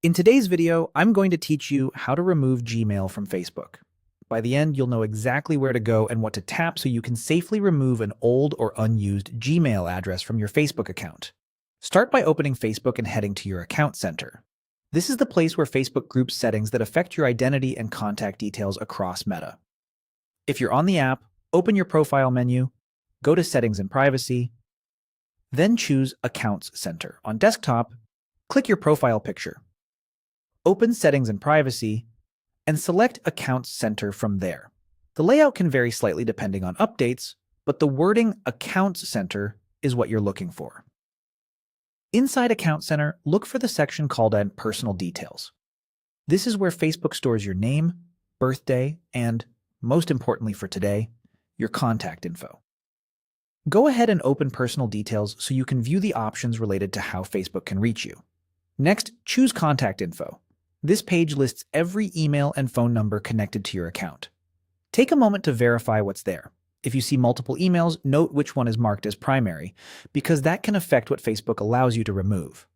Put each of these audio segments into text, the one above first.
In today's video, I'm going to teach you how to remove Gmail from Facebook. By the end, you'll know exactly where to go and what to tap so you can safely remove an old or unused Gmail address from your Facebook account. Start by opening Facebook and heading to your Account Center. This is the place where Facebook groups settings that affect your identity and contact details across Meta. If you're on the app, open your Profile menu, go to Settings and Privacy, then choose Accounts Center. On desktop, click your profile picture. Open Settings and Privacy, and select Accounts Center from there. The layout can vary slightly depending on updates, but the wording Accounts Center is what you're looking for. Inside Account Center, look for the section called Personal Details. This is where Facebook stores your name, birthday, and, most importantly for today, your contact info. Go ahead and open Personal Details so you can view the options related to how Facebook can reach you. Next, choose Contact Info. This page lists every email and phone number connected to your account. Take a moment to verify what's there. If you see multiple emails, note which one is marked as primary, because that can affect what Facebook allows you to remove.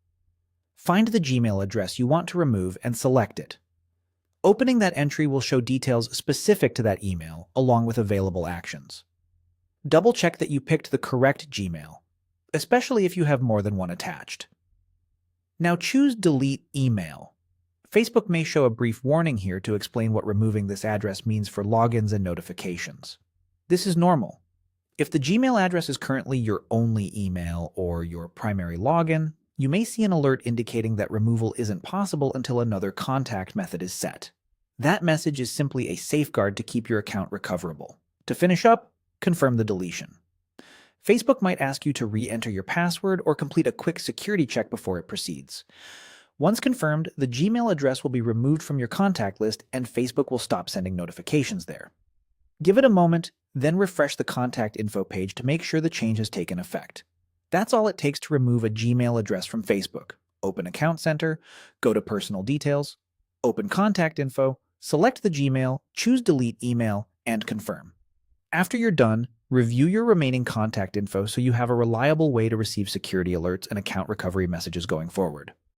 Find the Gmail address you want to remove and select it. Opening that entry will show details specific to that email, along with available actions. Double-check that you picked the correct Gmail, especially if you have more than one attached. Now choose Delete Email. Facebook may show a brief warning here to explain what removing this address means for logins and notifications. This is normal. If the Gmail address is currently your only email or your primary login, you may see an alert indicating that removal isn't possible until another contact method is set. That message is simply a safeguard to keep your account recoverable. To finish up, confirm the deletion. Facebook might ask you to re-enter your password or complete a quick security check before it proceeds. Once confirmed, the Gmail address will be removed from your contact list and Facebook will stop sending notifications there. Give it a moment, then refresh the contact info page to make sure the change has taken effect. That's all it takes to remove a Gmail address from Facebook. Open Account Center, go to Personal Details, open Contact Info, select the Gmail, choose Delete Email, and confirm. After you're done, review your remaining contact info so you have a reliable way to receive security alerts and account recovery messages going forward.